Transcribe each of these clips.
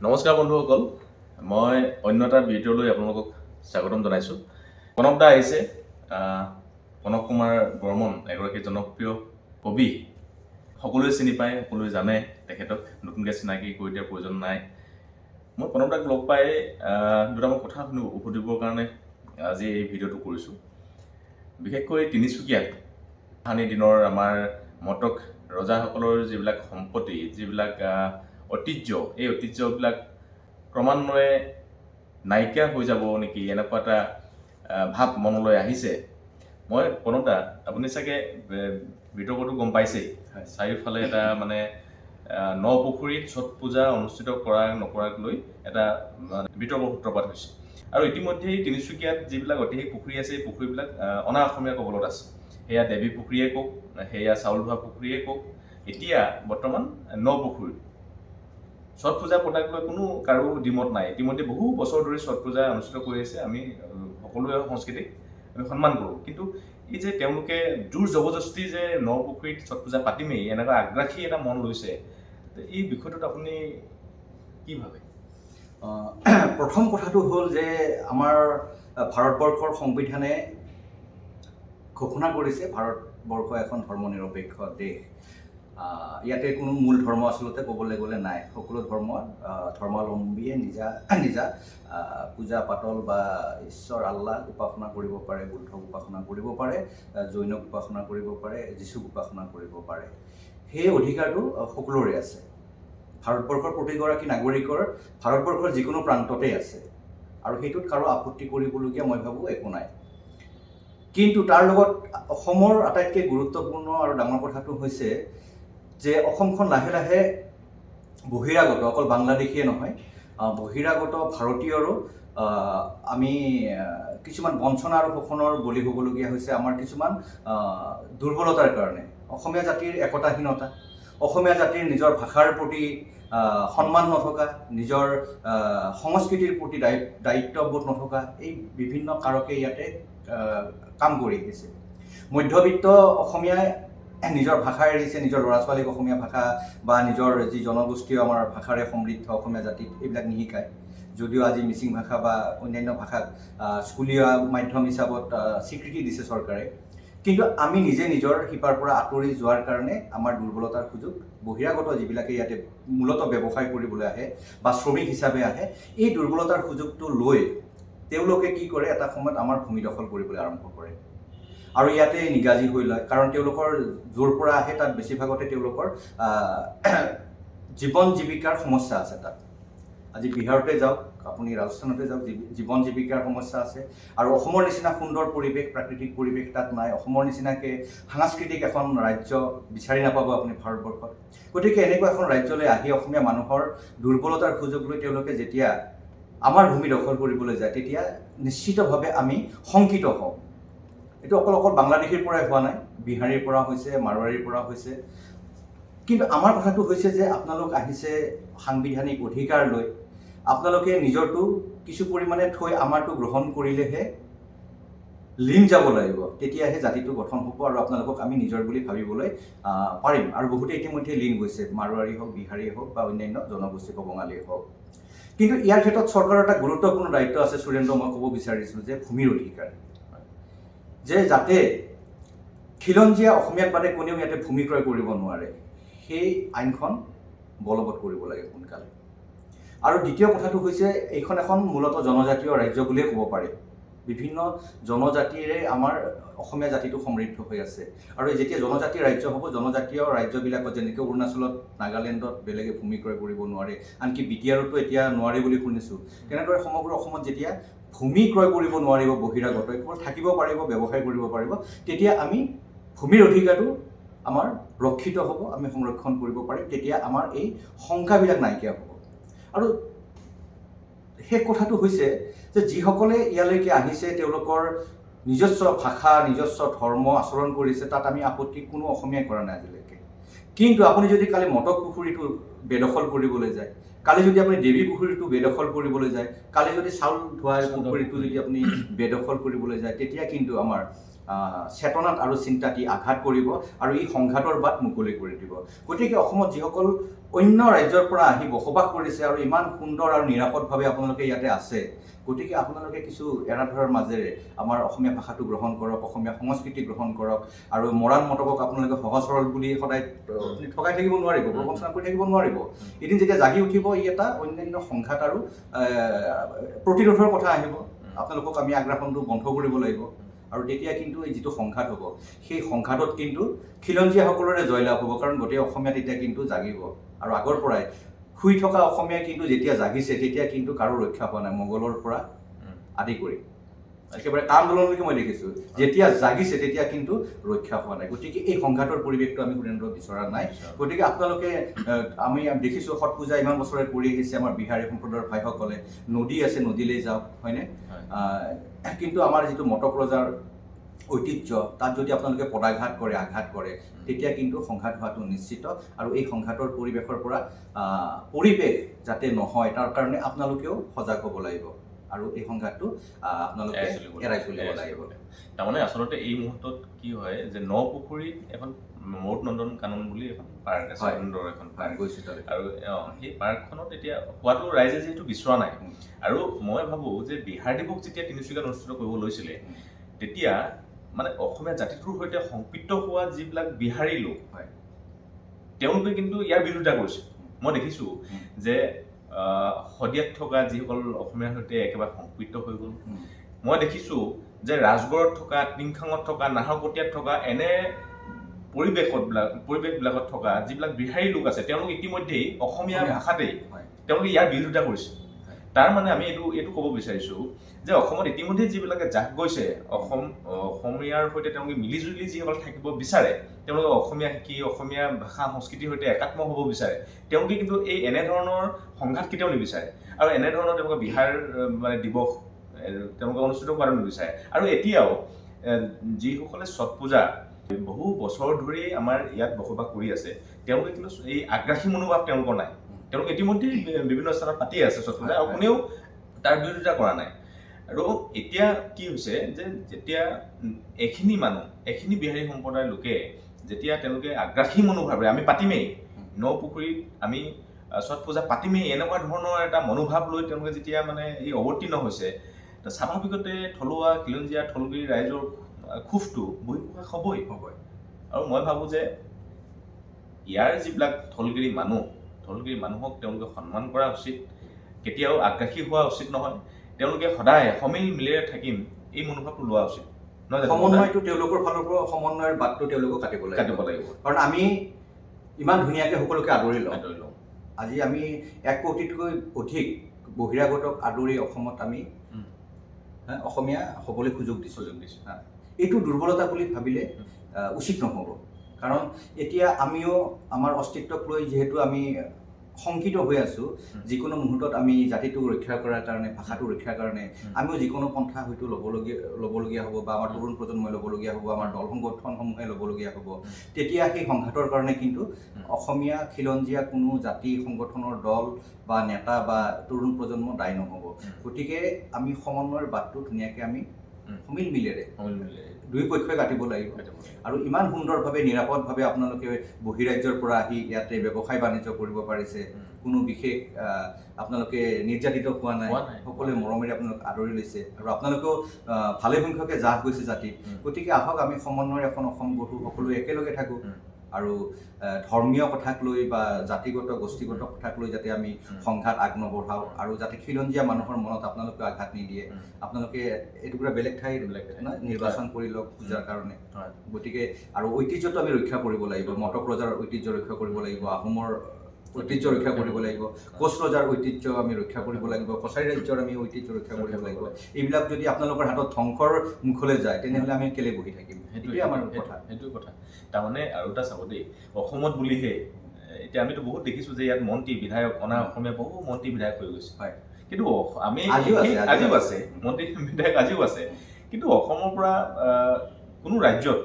নমস্কাৰ বন্ধুসকল, মই অন্য এটা ভিডিঅ'লৈ আপোনালোকক স্বাগতম জনাইছোঁ। প্ৰণৱ দা আহিছে। প্ৰণৱ কুমাৰ বৰ্মন এগৰাকী জনপ্ৰিয় কবি। সকলোৱে চিনি পায়, সকলোৱে জানে তেখেতক, নতুনকৈ চিনাকি কৰি দিয়াৰ প্ৰয়োজন নাই। মই প্ৰণৱ দাক লগ পাই দুটামান কথা সুধিবৰ কাৰণে আজি এই ভিডিঅ'টো কৰিছোঁ। বিশেষকৈ তিনিচুকীয়াত তাহানি দিনৰ আমাৰ মটক ৰজাসকলৰ যিবিলাক সম্পত্তি, যিবিলাক ঐতিহ্য, এই ঐতিহ্যবিলাক ক্ৰমান্বয়ে নাইকিয়া হৈ যাব নেকি, এনেকুৱা এটা ভাৱ মনলৈ আহিছে। মই প্ৰণৱ দা, আপুনি চাগে বিতৰ্কটো গম পাইছেই। চাৰিওফালে এটা মানে নপুখুৰীত ছট পূজা অনুষ্ঠিত কৰা নকৰাক লৈ এটা বিতৰ্ক সূত্ৰপাত হৈছে। আৰু ইতিমধ্যেই তিনিচুকীয়াত যিবিলাক ঐতিহাসিক পুখুৰী আছে, এই পুখুৰীবিলাক অনা অসমীয়া কবলত আছে। সেয়া দেৱী পুখুৰীয়ে কওক, সেয়া চাউল ধোৱা পুখুৰীয়ে কওক, এতিয়া বৰ্তমান নপুখুৰী। ছট পূজা পতাক লৈ কোনো কাৰো দ্বিমত নাই। ইতিমধ্যে বহু বছৰ ধৰি ছট পূজা অনুষ্ঠিত কৰি আছে। আমি সকলোৱে সংস্কৃতিক আমি সন্মান কৰোঁ, কিন্তু এই যে তেওঁলোকে জোৰ জবৰদস্তি যে নপুখুৰীত ছট পূজা পাতিমেই, এনেকুৱা আগ্ৰাসী এটা মন লৈছে, এই বিষয়টোত আপুনি কি ভাবে? প্ৰথম কথাটো হ'ল যে আমাৰ ভাৰতবৰ্ষৰ সংবিধানে ঘোষণা কৰিছে ভাৰতবৰ্ষ এখন ধৰ্মনিৰপেক্ষ দেশ। ইয়াতে কোনো মূল ধৰ্ম আচলতে ক'বলৈ গ'লে নাই। সকলো ধৰ্মাৱলম্বীয়ে নিজা পূজা পাতল বা ঈশ্বৰ আল্লাহ উপাসনা কৰিব পাৰে, বুদ্ধক উপাসনা কৰিব পাৰে, জৈনক উপাসনা কৰিব পাৰে, যীচুক উপাসনা কৰিব পাৰে। সেই অধিকাৰটো সকলোৰে আছে। ভাৰতবৰ্ষৰ প্ৰতিগৰাকী নাগৰিকৰ ভাৰতবৰ্ষৰ যিকোনো প্ৰান্ততেই আছে, আৰু সেইটোত কাৰো আপত্তি কৰিবলগীয়া মই ভাবোঁ একো নাই। কিন্তু তাৰ লগত অসমৰ আটাইতকৈ গুৰুত্বপূৰ্ণ আৰু ডাঙৰ কথাটো হৈছে যে অসমখন লাহে লাহে বহিৰাগত, অকল বাংলাদেশীয়ে নহয়, বহিৰাগত ভাৰতীয়ৰো আমি কিছুমান বঞ্চনা আৰু শোষণৰ বলি হ'বলগীয়া হৈছে। আমাৰ কিছুমান দুৰ্বলতাৰ কাৰণে অসমীয়া জাতিৰ একতাহীনতা, অসমীয়া জাতিৰ নিজৰ ভাষাৰ প্ৰতি সন্মান নথকা, নিজৰ সংস্কৃতিৰ প্ৰতি দায়িত্ববোধ নথকা, এই বিভিন্ন কাৰকে ইয়াতে কাম কৰি আহিছে। মধ্যবিত্ত অসমীয়াই নিজৰ ভাষা এৰিছে, নিজৰ ল'ৰা ছোৱালীক অসমীয়া ভাষা বা নিজৰ যি জনগোষ্ঠীয় আমাৰ ভাষাৰে সমৃদ্ধ অসমীয়া জাতিত এইবিলাক নিশিকায়। যদিও আজি মিচিং ভাষা বা অন্যান্য ভাষাক স্কুলীয়া মাধ্যম হিচাপত স্বীকৃতি দিছে চৰকাৰে, কিন্তু আমি নিজে নিজৰ শিপাৰ পৰা আঁতৰি যোৱাৰ কাৰণে আমাৰ দুৰ্বলতাৰ সুযোগ বহিৰাগত যিবিলাকে ইয়াতে মূলতঃ ব্যৱসায় কৰিবলৈ আহে বা শ্ৰমিক হিচাপে আহে, এই দুৰ্বলতাৰ সুযোগটো লৈ তেওঁলোকে কি কৰে, এটা সময়ত আমাৰ ভূমি দখল কৰিবলৈ আৰম্ভ কৰে আৰু ইয়াতে নিগাজী হৈ লয়। কাৰণ তেওঁলোকৰ য'ৰ পৰা আহে তাত বেছিভাগতে তেওঁলোকৰ জীৱন জীৱিকাৰ সমস্যা আছে। তাত আজি বিহাৰতে যাওক, আপুনি ৰাজস্থানতে যাওক, জীৱন জীৱিকাৰ সমস্যা আছে। আৰু অসমৰ নিচিনা সুন্দৰ পৰিৱেশ, প্ৰাকৃতিক পৰিৱেশ তাত নাই। অসমৰ নিচিনাকৈ সাংস্কৃতিক এখন ৰাজ্য বিচাৰি নাপাব আপুনি ভাৰতবৰ্ষত। গতিকে এনেকুৱা এখন ৰাজ্যলৈ আহি অসমীয়া মানুহৰ দুৰ্বলতাৰ সুযোগ লৈ তেওঁলোকে যেতিয়া আমাৰ ভূমি দখল কৰিবলৈ যায়, তেতিয়া নিশ্চিতভাৱে আমি শংকিত হওঁ। এইটো অকল বাংলাদেশীৰ পৰাই হোৱা নাই, বিহাৰীৰ পৰা হৈছে, মাৰোৱাৰীৰ পৰা হৈছে। কিন্তু আমাৰ কথাটো হৈছে যে আপোনালোক আহিছে সাংবিধানিক অধিকাৰ লৈ, আপোনালোকে নিজৰটো কিছু পৰিমাণে থৈ আমাৰটো গ্ৰহণ কৰিলেহে লীন যাব লাগিব, তেতিয়াহে জাতিটো গঠন হ'ব আৰু আপোনালোকক আমি নিজৰ বুলি ভাবিবলৈ পাৰিম। আৰু বহুতে ইতিমধ্যে লীন গৈছে, মাৰোৱাৰী হওক, বিহাৰীয়ে হওক বা অন্যান্য জনগোষ্ঠী বা বঙালীয়ে হওক। কিন্তু ইয়াৰ ক্ষেত্ৰত চৰকাৰৰ এটা গুৰুত্বপূৰ্ণ দায়িত্ব আছে। সুৰেন্দ্ৰ, মই ক'ব বিচাৰিছোঁ যে ভূমিৰ অধিকাৰ, যে যাতে খিলঞ্জীয়া অসমীয়াক বাদে কোনেও ইয়াতে ভূমি ক্ৰয় কৰিব নোৱাৰে, সেই আইনখন বলবৎ কৰিব লাগে সোনকালে। আৰু দ্বিতীয় কথাটো হৈছে, এইখন এখন মূলতঃ জনজাতীয় ৰাজ্য বুলিয়ে ক'ব পাৰি। বিভিন্ন জনজাতিৰে আমাৰ অসমীয়া জাতিটো সমৃদ্ধ হৈ আছে। আৰু যেতিয়া জনজাতীয় ৰাজ্য হ'ব, জনজাতীয় ৰাজ্যবিলাকত যেনেকৈ অৰুণাচলত, নাগালেণ্ডত বেলেগে ভূমি ক্ৰয় কৰিব নোৱাৰে, আনকি বিটিআৰতো এতিয়া নোৱাৰে বুলি শুনিছোঁ, তেনেদৰে সমগ্ৰ অসমত যেতিয়া ভূমি ক্ৰয় কৰিব নোৱাৰিব বহিৰাগত, কেৱল থাকিব পাৰিব, ব্যৱসায় কৰিব পাৰিব, তেতিয়া আমি ভূমিৰ অধিকাৰটো আমাৰ ৰক্ষিত হ'ব, আমি সংৰক্ষণ কৰিব পাৰিম। তেতিয়া আমাৰ এই শংকাবিলাক নাইকিয়া হ'ব। আৰু সেই কথাটো হৈছে যে যিসকলে ইয়ালৈকে আহিছে, তেওঁলোকৰ নিজস্ব ভাষা, নিজস্ব ধৰ্ম আচৰণ কৰিছে, তাত আমি আপত্তি কোনো অসমীয়াই কৰা নাই আজিলৈকে। কিন্তু আপুনি যদি কালি মটক পুখুৰীটো বেদখল কৰিবলৈ যায়, কালি যদি আপুনি দেৱী পুখুৰীটো বেদখল কৰিবলৈ যায়, কালি যদি চাউল ধোৱা পুখুৰীটো যদি আপুনি বেদখল কৰিবলৈ যায়, তেতিয়া কিন্তু আমাৰ চেতনাত আৰু চিন্তাত ই আঘাত কৰিব আৰু ই সংঘাতৰ বাট মুকলি কৰি দিব। গতিকে অসমত যিসকল অন্য ৰাজ্যৰ পৰা আহি বসবাস কৰিছে আৰু ইমান সুন্দৰ আৰু নিৰাপদভাৱে আপোনালোকে ইয়াতে আছে, গতিকে আপোনালোকে কিছু এৰাধৰাৰ মাজেৰে আমাৰ অসমীয়া ভাষাটো গ্ৰহণ কৰক, অসমীয়া সংস্কৃতি গ্ৰহণ কৰক আৰু মৰাণ মতকক আপোনালোকে সহজ সৰল বুলি সদায় ঠগাই থাকিব নোৱাৰিব, প্ৰবঞ্চনা কৰি থাকিব নোৱাৰিব। এদিন যেতিয়া জাগি উঠিব ই এটা অন্যান্য সংঘাত আৰু প্ৰতিৰোধৰ কথা আহিব। আপোনালোকক আমি আগ্ৰাসনটো বন্ধ কৰিব লাগিব আৰু তেতিয়া কিন্তু এই যিটো সংঘাত হ'ব সেই সংঘাতত কিন্তু খিলঞ্জীয়াসকলৰে জয়লাভ হ'ব, কাৰণ গোটেই অসমীয়া তেতিয়া কিন্তু জাগিব। আৰু আগৰ পৰাই শুই থকা অসমীয়া কিন্তু যেতিয়া জাগিছে তেতিয়া কিন্তু কাৰো ৰক্ষা পোৱা নাই, মোগলৰ পৰা আদি কৰি একেবাৰে কা আন্দোলনলৈকে মই দেখিছোঁ, যেতিয়া জাগিছে তেতিয়া কিন্তু ৰক্ষা পোৱা নাই। গতিকে এই সংঘাতৰ পৰিৱেশটো আমি সুৰেন্দ্ৰ বিচৰা নাই। গতিকে আপোনালোকে আমি দেখিছোঁ ছট পূজা ইমান বছৰে কৰি আহিছে আমাৰ বিহাৰী সম্প্ৰদায়ৰ ভাইসকলে, নদী আছে নদীলৈ যাওক, হয়নে? কিন্তু আমাৰ যিটো মটক ৰজাৰ ঐতিহ্য তাত যদি আপোনালোকে পদাঘাত কৰে, আঘাত কৰে, তেতিয়া কিন্তু সংঘাত হোৱাটো নিশ্চিত। আৰু এই সংঘাতৰ পৰিৱেশৰ পৰা পৰিৱেশ যাতে নহয় তাৰ কাৰণে আপোনালোকেও সজাগ হ'ব লাগিব আৰু এই সংঘাতটো আপোনালোকে এৰাই চলিব লাগিব। তাৰমানে আচলতে এই মুহূৰ্তত কি হয় যে নপুখুৰীত এখন মৌত নন্দন কানন বুলি এখন পাৰ্ক আছে, সুন্দৰ এখন পাৰ্ক গৈছিল আৰু সেই পাৰ্কখনত এতিয়া হোৱাটো ৰাইজে যিহেতু বিচৰা নাই। আৰু মই ভাবোঁ যে বিহাৰ দিৱস যেতিয়া তিনিচুকীয়াত অনুষ্ঠিত কৰিব লৈছিলে তেতিয়া মানে অসমীয়া জাতিটোৰ সৈতে সংপৃক্ত হোৱা যিবিলাক বিহাৰী লোক হয় তেওঁলোকে কিন্তু ইয়াৰ বিৰোধিতা কৰিছে। মই দেখিছোঁ যে শদিয়াত থকা যিসকল অসমীয়াৰ সৈতে একেবাৰে সংপৃক্ত হৈ গ'ল, মই দেখিছোঁ যে ৰাজগড়ত থকা, টিংখাঙত থকা, নাহৰকটীয়াত থকা এনে পৰিৱেশবিলাকত থকা যিবিলাক বিহাৰী লোক আছে তেওঁলোক ইতিমধ্যেই অসমীয়া ভাষাতেই তেওঁলোকে ইয়াৰ বিৰোধিতা কৰিছে। তাৰ মানে আমি এইটো ক'ব বিচাৰিছোঁ যে অসমত ইতিমধ্যে যিবিলাকে জাক গৈছে, অসমীয়াৰ সৈতে তেওঁলোকে মিলিজুলি যিসকল থাকিব বিচাৰে, তেওঁলোকে অসমীয়া শিকি অসমীয়া ভাষা সংস্কৃতিৰ সৈতে একাত্ম হ'ব বিচাৰে, তেওঁলোকে কিন্তু এই এনেধৰণৰ সংঘাত কেতিয়াও নিবিচাৰে আৰু এনেধৰণৰ তেওঁলোকে বিহাৰ মানে দিৱস তেওঁলোকে অনুষ্ঠিত কৰাটো নিবিচাৰে। আৰু এতিয়াও যিসকলে ছট পূজা বহু বছৰ ধৰি আমাৰ ইয়াত বসবাস কৰি আছে তেওঁলোকে কিন্তু এই আগ্ৰাসী মনোভাৱ তেওঁলোকৰ নাই। তেওঁলোকে ইতিমধ্যে বিভিন্ন স্থানত পাতিয়ে আছে ছট পূজা আৰু কোনেও তাৰ বিৰোধিতা কৰা নাই। আৰু এতিয়া কি হৈছে যে যেতিয়া এইখিনি বিহাৰী সম্প্ৰদায়ৰ লোকে যেতিয়া তেওঁলোকে আগ্ৰাসী মনোভাৱেৰে আমি পাতিমেই, নপুখুৰীত আমি ছট পূজা পাতিমেই, এনেকুৱা ধৰণৰ এটা মনোভাৱ লৈ তেওঁলোকে যেতিয়া মানে এই অৱতীৰ্ণ হৈছে, স্বাভাৱিকতে থলুৱা খিলঞ্জীয়া থলগিৰি ৰাইজৰ ক্ষোভটো বহিঃপ্ৰকাশ হ'বই। আৰু মই ভাবোঁ যে ইয়াৰ যিবিলাক থলগিৰি মানুহক তেওঁলোকে সন্মান কৰা উচিত, কেতিয়াও আগ্ৰাসী হোৱা উচিত নহয়। তেওঁলোকে সদায় সমিল মিলেৰে থাকিম এই মনোভাৱটো লোৱা উচিত। সমন্বয়টো তেওঁলোকৰ ফালৰ পৰা সমন্বয়ৰ বাটটো তেওঁলোকক কাটিব লাগিব। কাৰণ আমি ইমান ধুনীয়াকৈ সকলোকে আদৰি লওঁ। আজি আমি 1 কোটিতকৈ অধিক বহিৰাগতক আদৰি অসমত আমি অসমীয়া হ'বলৈ সুযোগ দিছোঁ। এইটো দুৰ্বলতা বুলি ভাবিলে উচিত নহ'ব। কাৰণ এতিয়া আমিও আমাৰ অস্তিত্বক লৈ যিহেতু আমি শংকিত হৈ আছোঁ, যিকোনো মুহূৰ্তত আমি জাতিটোক ৰক্ষা কৰাৰ কাৰণে, ভাষাটো ৰক্ষাৰ কাৰণে আমিও যিকোনো পন্থা হয়তো ল'বলগীয়া হ'ব বা আমাৰ তৰুণ প্ৰজন্মই ল'বলগীয়া হ'ব, আমাৰ দল সংগঠনসমূহে ল'বলগীয়া হ'ব। তেতিয়া সেই সংঘাতৰ কাৰণে কিন্তু অসমীয়া খিলঞ্জীয়া কোনো জাতি সংগঠনৰ দল বা নেতা বা তৰুণ প্ৰজন্ম দায়ী নহ'ব। গতিকে আমি সমন্বয়ৰ বাটটো ধুনীয়াকৈ আমি সমিল মিলেৰে দুই পক্ষই কাটিব লাগিব। আৰু ইমান সুন্দৰভাৱে নিৰাপদভাৱে আপোনালোকে বহিৰাজ্যৰ পৰা আহি ইয়াতে ব্যৱসায় বাণিজ্য কৰিব পাৰিছে, কোনো বিশেষ আপোনালোকে নিৰ্যাতিত হোৱা নাই, সকলোৱে মৰমেৰে আপোনালোক আদৰি লৈছে আৰু আপোনালোকেও ভালে সংখ্যকে জাহ গৈছে জাতিত। গতিকে আহক আমি সমন্বয়ৰ এখন অসম গঢ়ো, সকলোৱে একেলগে থাকোঁ আৰু ধৰ্মীয় কথাক লৈ বা জাতিগত গোষ্ঠীগত কথাক লৈ যাতে আমি সংঘাত আগনবঢ়াওঁ আৰু যাতে খিলঞ্জীয়া মানুহৰ মনত আপোনালোকে আঘাত নিদিয়ে। আপোনালোকে এটুকুৰা বেলেগ ঠাই নিৰ্বাচন কৰি লওক পূজাৰ কাৰণে। গতিকে আৰু ঐতিহ্যটো আমি ৰক্ষা কৰিব লাগিব, মটক ৰজাৰ ঐতিহ্য ৰক্ষা কৰিব লাগিব, আহোমৰ ঐতিহ্য ৰক্ষা কৰিব লাগিব, কোচ ৰজাৰ ঐতিহ্য আমি ৰক্ষা কৰিব লাগিব, কছাৰী ৰাজ্যৰ আমি ঐতিহ্য ৰক্ষা কৰিব লাগিব। এইবিলাক যদি আপোনালোকৰ হাতত ধ্বংসৰ মুখলৈ যায় তেনেহ'লে আমি কেলে বহি থাকিম? সেইটোৱে আমাৰ কথা। তাৰমানে আৰু এটা চাব দেই, অসমত বুলিহে এতিয়া আমিতো বহুত দেখিছোঁ যে ইয়াত মন্ত্ৰী বিধায়ক অনা অসমীয়া বহু মন্ত্ৰী বিধায়ক হৈ গৈছে। কিন্তু আমি আজিও আছে মন্ত্ৰী বিধায়ক আজিও আছে, কিন্তু অসমৰ পৰা কোনো ৰাজ্যত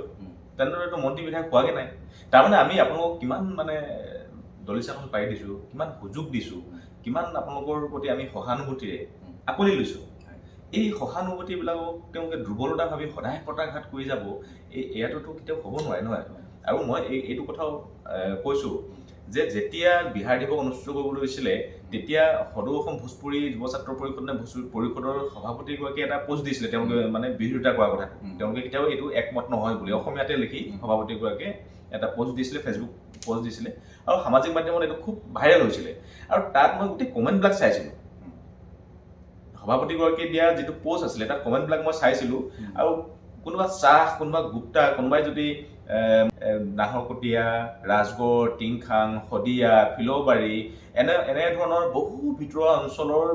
তেনেদৰেতো মন্ত্ৰী বিধায়ক হোৱাগৈ নাই। তাৰমানে আমি আপোনালোকক কিমান মানে দলিচাখন পাৰি দিছোঁ, কিমান সুযোগ দিছোঁ, কিমান আপোনালোকৰ প্ৰতি আমি সহানুভূতিৰে আকোৱালি লৈছোঁ, এই সহানুভূতিবিলাকক তেওঁলোকে দুৰ্বলতা ভাবি সদায় প্ৰত্যাঘাত কৰি যাব, এয়াটোতো কেতিয়াও হ'ব নোৱাৰে নহয়। আৰু মই এইটো কথাও কৈছোঁ যে যেতিয়া বিহাৰ দিৱস অনুষ্ঠিত কৰিবলৈ হৈছিলে তেতিয়া সদৌ অসম ভোজপুৰী যুৱ ছাত্ৰ পৰিষদ নে ভোজপুৰী পৰিষদৰ সভাপতিগৰাকীয়ে এটা পোষ্ট দিছিলে, তেওঁলোকে মানে বিৰোধিতা কৰা কথা। তেওঁলোকে কেতিয়াও এইটো একমত নহয় বুলি অসমীয়াতে লিখি সভাপতিগৰাকীয়ে এটা পোষ্ট দিছিলে, ফেচবুক পোষ্ট দিছিলে, আৰু সামাজিক মাধ্যমত এইটো খুব ভাইৰেল হৈছিলে। আৰু তাত মই গোটেই কমেণ্টবিলাক চাইছিলোঁ, সভাপতিগৰাকীয়ে দিয়া যিটো পোষ্ট আছিলে তাত কমেণ্টবিলাক মই চাইছিলোঁ। আৰু কোনোবা চাহ, কোনোবা গুপ্তা, কোনোবাই যদি নাহৰকটীয়া, ৰাজগড়, টিংখাং, শদিয়া, ফিলৌবাৰী এনে ধৰণৰ বহু ভিতৰুৱা অঞ্চলৰ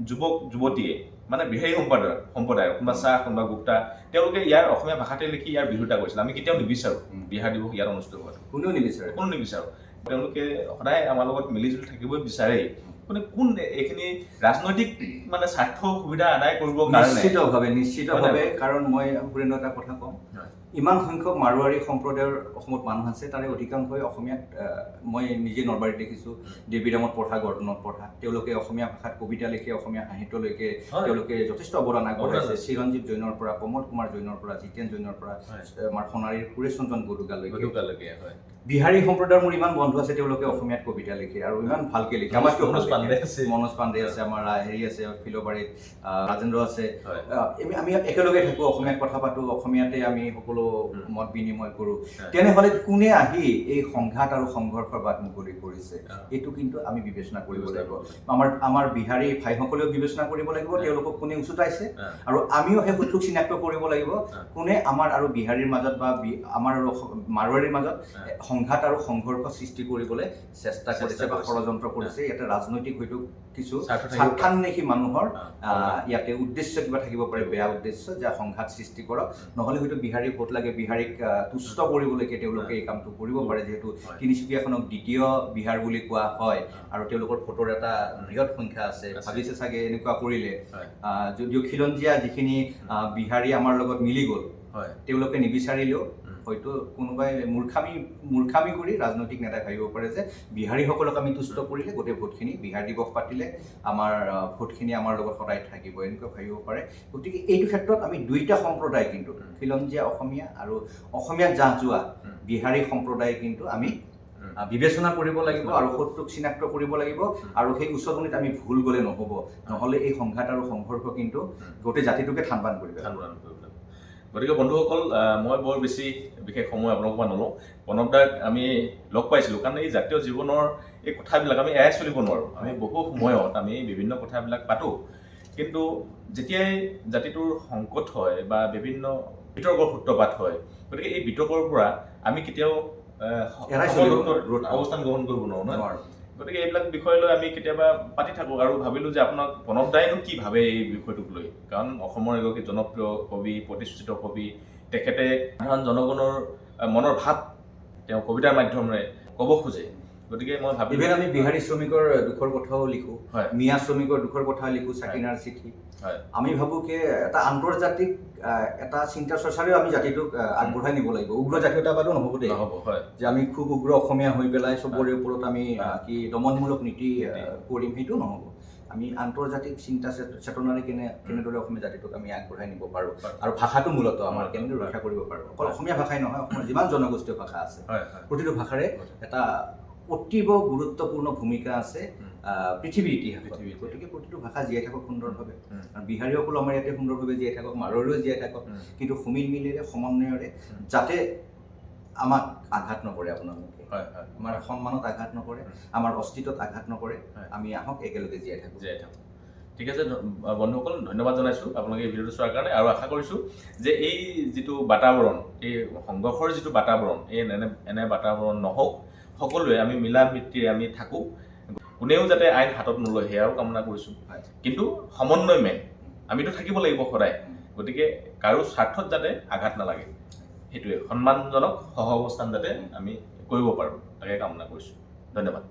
যুৱক যুৱতীয়ে মানে বিহাৰী সম্প্ৰদায়ৰ কোনোবা চাহ, কোনোবা গুপ্তা, তেওঁলোকে ইয়াৰ অসমীয়া ভাষাতে লিখি ইয়াৰ বিৰোধিতা কৰিছিলে। আমি কেতিয়াও নিবিচাৰোঁ বিহাৰ দিৱস ইয়াত অনুষ্ঠিত হোৱাটো, কোনো নিবিচাৰোঁ। তেওঁলোকে সদায় আমাৰ লগত মিলিজুলি থাকিবই বিচাৰেই। মানে কোন এইখিনি ৰাজনৈতিক মানে স্বাৰ্থ সুবিধা আদায় কৰিবৰ কাৰণে নিশ্চিতভাৱে। কাৰণ মই সুৰেন্দ্ৰ এটা কথা কওঁ, ইমান সংখ্যক মাৰোৱাৰী সম্প্ৰদায়ৰ অসমত মানুহ আছে, তাৰে অধিকাংশই অসমীয়াত, মই নিজে নলবাৰীত দেখিছোঁ, দেৱীৰামত পঢ়া, গৰ্ডনত পঢ়া, তেওঁলোকে অসমীয়া ভাষাত কবিতা লিখে, অসমীয়া সাহিত্যলৈকে তেওঁলোকে যথেষ্ট অৱদান আগবঢ়াইছে। চিৰঞ্জীৱ জৈনৰ পৰা, কমল কুমাৰ জৈনৰ পৰা, জিতেন জৈনৰ পৰা, আমাৰ সোণাৰীৰ সুৰেশ চন্দ্ৰন গদুগালৈকে। বিহাৰী সম্প্ৰদায়ৰ মোৰ ইমান বন্ধু আছে, তেওঁলোকে অসমীয়াত কবিতা লিখে আৰু ইমান ভালকে লিখে। মনোজ পাণ্ডে আছে, আমাৰ হেৰি আছে ফিলৌবাৰীত, ৰাজেন্দ্ৰ আছে। আমি একেলগে থাকোঁ, অসমীয়াত কথা পাতোঁ, অসমীয়াতে আমি সকলো মত বিনিময় কৰোঁ। তেনেহ'লে কোনে আহি এই সংঘাত আৰু সংঘৰ্ষৰ বাট মুকলি কৰিছে, এইটো কিন্তু আমি বিবেচনা কৰিব লাগিব। আমাৰ বিহাৰী ভাইসকলেও বিবেচনা কৰিব লাগিব তেওঁলোকক কোনে উচুতাইছে, আৰু আমিও সেই সুযোগ চিনাক্ত কৰিব লাগিব কোনে আমাৰ আৰু বিহাৰীৰ মাজত বা আমাৰ আৰু মাৰোৱাৰীৰ মাজত সংঘাত আৰু সংঘৰ্ষ সৃষ্টি কৰিবলৈ চেষ্টা কৰিছে বা ষড়যন্ত্ৰ কৰিছে। ইয়াতে ৰাজনৈতিক হয়তো কিছু স্বাৰ্থান্বেষী মানুহৰ ইয়াতে উদ্দেশ্য কিবা থাকিব পাৰে, বেয়া উদ্দেশ্য, যে সংঘাত সৃষ্টি কৰক, নহ'লে হয়তো বিহাৰী ভোট লাগে, বিহাৰীক তুষ্ট কৰিবলৈকে তেওঁলোকে এই কামটো কৰিব পাৰে। যিহেতু তিনিচুকীয়াখনক দ্বিতীয় বিহাৰ বুলি কোৱা হয় আৰু তেওঁলোকৰ ভোটৰ এটা বৃহৎ সংখ্যা আছে, ভাবিছে চাগে এনেকুৱা কৰিলে, যদিও খিলঞ্জীয়া যিখিনি বিহাৰী আমাৰ লগত মিলি গ'ল, তেওঁলোকে নিবিচাৰিলেও হয়তো কোনোবাই মূৰ্খামি কৰি ৰাজনৈতিক নেতাই ভাবিব পাৰে যে বিহাৰীসকলক আমি তুষ্ট কৰিলে গোটেই ভোটখিনি, বিহাৰ দিৱস পাতিলে আমাৰ ভোটখিনি আমাৰ লগত সদায় থাকিব, এনেকুৱা ভাবিব পাৰে। গতিকে এইটো ক্ষেত্ৰত আমি দুইটা সম্প্ৰদায় কিন্তু খিলঞ্জীয়া অসমীয়া আৰু অসমীয়াত জাহ যোৱা বিহাৰী সম্প্ৰদায় কিন্তু আমি বিবেচনা কৰিব লাগিব আৰু শত্ৰুক চিনাক্ত কৰিব লাগিব। আৰু সেই উচ্চকনিত আমি ভুল গ'লে নহ'ব, নহ'লে এই সংঘাত আৰু সংঘৰ্ষ কিন্তু গোটেই জাতিটোকে থান বান কৰিব। গতিকে বন্ধুসকল, মই বৰ বেছি বিশেষ সময় আপোনালোকৰ পৰা নলওঁ। প্ৰণৱদাক আমি লগ পাইছিলোঁ কাৰণ এই জাতীয় জীৱনৰ এই কথাবিলাক আমি এৰাই চলিব নোৱাৰোঁ। আমি বহু সময়ত আমি বিভিন্ন কথাবিলাক পাতোঁ, কিন্তু যেতিয়াই জাতিটোৰ সংকট হয় বা বিভিন্ন বিতৰ্কৰ সূত্ৰপাত হয়, গতিকে এই বিতৰ্কৰ পৰা আমি কেতিয়াও অৱস্থান গ্ৰহণ কৰিব নোৱাৰোঁ। গতিকে এইবিলাক বিষয় লৈ আমি কেতিয়াবা পাতি থাকোঁ আৰু ভাবিলোঁ যে আপোনাক প্ৰণৱদাইনো কি ভাবে এই বিষয়টোক লৈ। কাৰণ অসমৰ এগৰাকী জনপ্ৰিয় কবি, প্ৰতিষ্ঠিত কবি, তেখেতে সাধাৰণ জনগণৰ মনৰ ভাৱ তেওঁ কবিতাৰ মাধ্যমেৰে ক'ব খোজে। গতিকে মই ভাবিলোঁ আমি বিহাৰী শ্ৰমিকৰ দুখৰ কথাও লিখোঁ, মিয়া শ্ৰমিকৰ দুখৰ কথা লিখোঁ, চাকিনাৰ চিঠি। আমি ভাবোঁ কি এটা আন্তৰ্জাতিক এটা চিন্তা চৰ্চাৰেও আমি জাতিটোক আগবঢ়াই নিব লাগিব। উগ্ৰ জাতীয়তাবাদো নহ'ব দেই, যে আমি খুব উগ্ৰ অসমীয়া হৈ পেলাই চবৰে ওপৰত আমি কি দমনমূলক নীতি কৰিম, সেইটো নহ'ব। আমি আন্তৰ্জাতিক চিন্তা চেতনাৰে কেনেদৰে অসমীয়া জাতিটোক আমি আগবঢ়াই নিব পাৰোঁ, আৰু ভাষাটো মূলতঃ আমাৰ কেনেদৰে ৰক্ষা কৰিব পাৰোঁ। অকল অসমীয়া ভাষাই নহয়, অসমৰ যিমান জনগোষ্ঠীয় ভাষা আছে প্ৰতিটো ভাষাৰে এটা অতীৱ গুৰুত্বপূৰ্ণ ভূমিকা আছে পৃথিৱীৰ ইতিহাসত। গতিকে প্ৰতিটো ভাষা জীয়াই থাকক সুন্দৰভাৱে, আৰু বিহাৰীসকলো আমাৰ ইয়াতে সুন্দৰভাৱে জীয়াই থাকক, মাৰোৱাৰীও জীয়াই থাকক, কিন্তু সমিল মিলেৰে সমন্বয়ৰে যাতে আমাক আঘাত নকৰে, আপোনালোকে আমাৰ সন্মানত আঘাত নকৰে, আমাৰ অস্তিত্বত আঘাত নকৰে, আমি আহক একেলগে জীয়াই থাকোঁ। ঠিক আছে বন্ধুসকল, ধন্যবাদ জনাইছোঁ আপোনালোকে এই ভিডিঅ'টো চোৱাৰ কাৰণে। আৰু আশা কৰিছোঁ যে এই যিটো বাতাবৰণ, এই সংঘৰ্ষৰ যিটো বাতাবৰণ, এই এনে বাতাবৰণ নহওক, সকলোৱে আমি মিলা প্ৰীতিৰে আমি থাকোঁ, কোনেও যাতে আইন হাতত নলয় সেয়াও কামনা কৰিছোঁ। কিন্তু সমন্বয় মেইন, আমিতো থাকিব লাগিব সদায়। গতিকে কাৰো স্বাৰ্থত যাতে আঘাত নালাগে, সেইটোৱে সন্মানজনক সহ অৱস্থান যাতে আমি কৰিব পাৰোঁ, তাকে কামনা কৰিছোঁ। ধন্যবাদ।